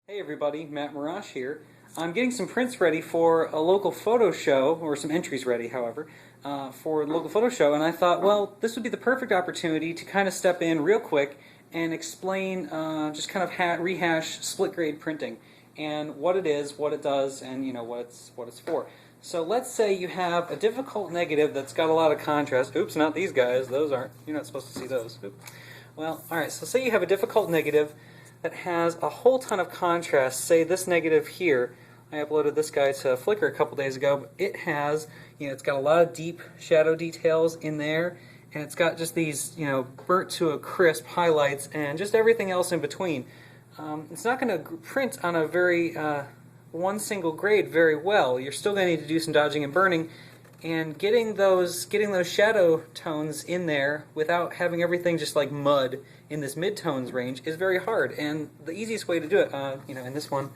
Hey everybody, Matt Marrash here. I'm getting some prints ready for a local photo show, or some entries ready, however, for a local photo show, and I thought, well, this would be the perfect opportunity to kind of step in real quick and explain, just kind of rehash split grade printing and what it is, what it does, and what it's for. So let's say you have a difficult negative that's got a lot of contrast. Oops, not these guys. Those aren't. You're not supposed to see those. Oops. Well, all right. So say you have a difficult negative that has a whole ton of contrast. Say this negative here, I uploaded this guy to Flickr a couple days ago, but it has, it's got a lot of deep shadow details in there, and it's got just these, burnt to a crisp highlights and just everything else in between. It's not going to print on a very, one single grade very well. You're still going to need to do some dodging and burning, and getting those shadow tones in there without having everything just like mud in this mid-tones range is very hard. And the easiest way to do it, in this one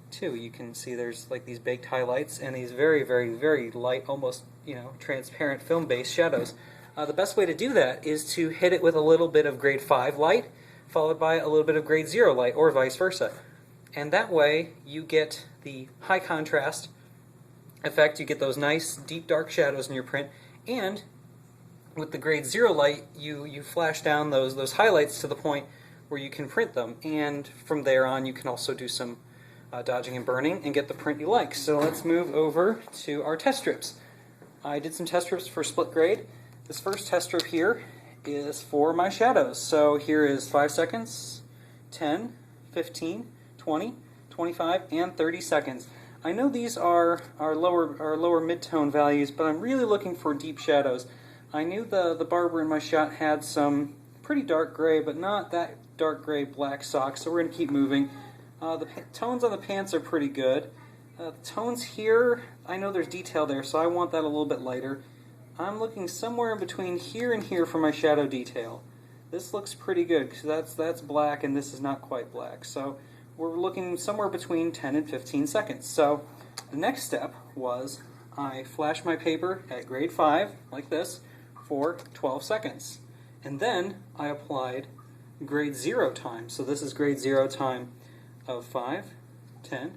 too, you can see there's like these baked highlights and these very, very, very light, almost transparent film-based shadows. The best way to do that is to hit it with a little bit of grade 5 light followed by a little bit of grade 0 light, or vice versa. And that way you get the high contrast effect, you get those nice deep dark shadows in your print, and with the grade 0 light you flash down those highlights to the point where you can print them, and from there on you can also do some dodging and burning and get the print you like. So let's move over to our test strips. I did some test strips for split grade. This first test strip here is for my shadows. So here is 5 seconds, 10, 15, 20, 25, and 30 seconds. I know these are lower mid-tone values, but I'm really looking for deep shadows. I knew the barber in my shot had some pretty dark gray, but not that dark gray black socks, so we're going to keep moving. The tones on the pants are pretty good. The tones here, I know there's detail there, so I want that a little bit lighter. I'm looking somewhere in between here and here for my shadow detail. This looks pretty good, because that's black and this is not quite black. So we're looking somewhere between 10 and 15 seconds. So the next step was I flashed my paper at grade 5, like this, for 12 seconds. And then I applied grade 0 time. So this is grade 0 time of 5, 10,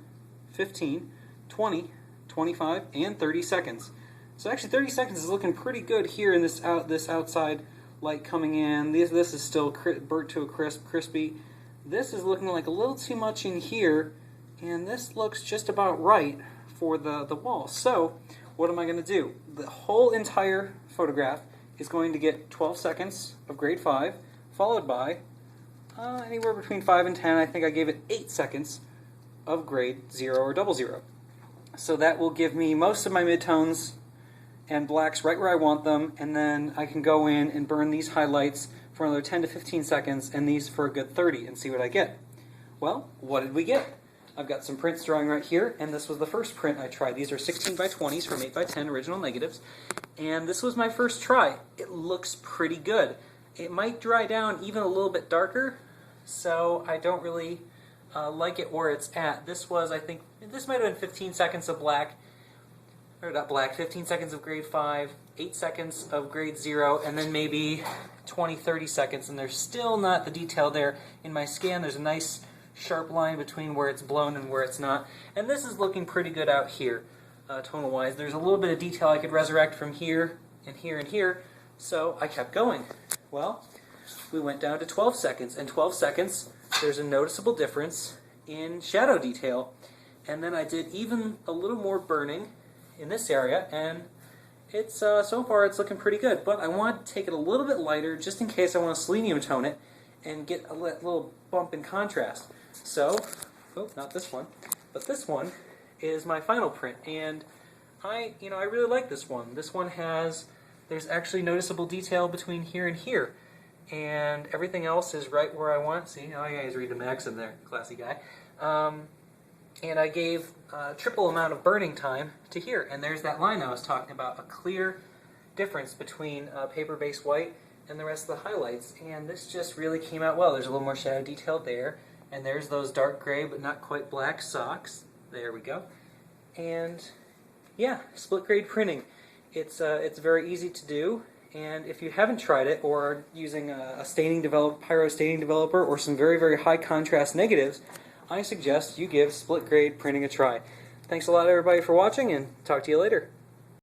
15, 20, 25, and 30 seconds. So actually 30 seconds is looking pretty good here in this outside light coming in. This is still burnt to a crispy. This is looking like a little too much in here, and this looks just about right for the wall. So what am I going to do? The whole entire photograph is going to get 12 seconds of grade 5, followed by anywhere between 5 and 10. I think I gave it 8 seconds of grade 0 or 00. So that will give me most of my midtones and blacks right where I want them, and then I can go in and burn these highlights for another 10 to 15 seconds, and these for a good 30, and see what I get. Well, what did we get? I've got some prints drawing right here, and this was the first print I tried. These are 16 by 20s from 8 by 10 original negatives, and this was my first try. It looks pretty good. It might dry down even a little bit darker, so I don't really like it where it's at. This was, I think, this might have been 15 seconds of black, or not black, 15 seconds of grade 5, 8 seconds of grade 0, and then maybe 20, 30 seconds, and there's still not the detail there. In my scan, there's a nice sharp line between where it's blown and where it's not, and this is looking pretty good out here, tonal-wise. There's a little bit of detail I could resurrect from here and here and here, so I kept going. Well, we went down to 12 seconds, and 12 seconds, there's a noticeable difference in shadow detail, and then I did even a little more burning in this area, and it's so far it's looking pretty good, but I want to take it a little bit lighter just in case I want to selenium tone it and get a little bump in contrast. So, oh, not this one, but this one is my final print, and I really like this one. This one there's actually noticeable detail between here and here, and everything else is right where I want. See, oh, you guys read the max in there, classy guy. And I gave triple amount of burning time to here, and there's that line I was talking about, a clear difference between paper-based white and the rest of the highlights, and this just really came out well. There's a little more shadow detail there, and there's those dark gray but not quite black socks. There we go. And yeah, split grade printing. It's very easy to do, and if you haven't tried it or are using a pyro staining developer or some very, very high contrast negatives, I suggest you give split grade printing a try. Thanks a lot everybody for watching, and talk to you later.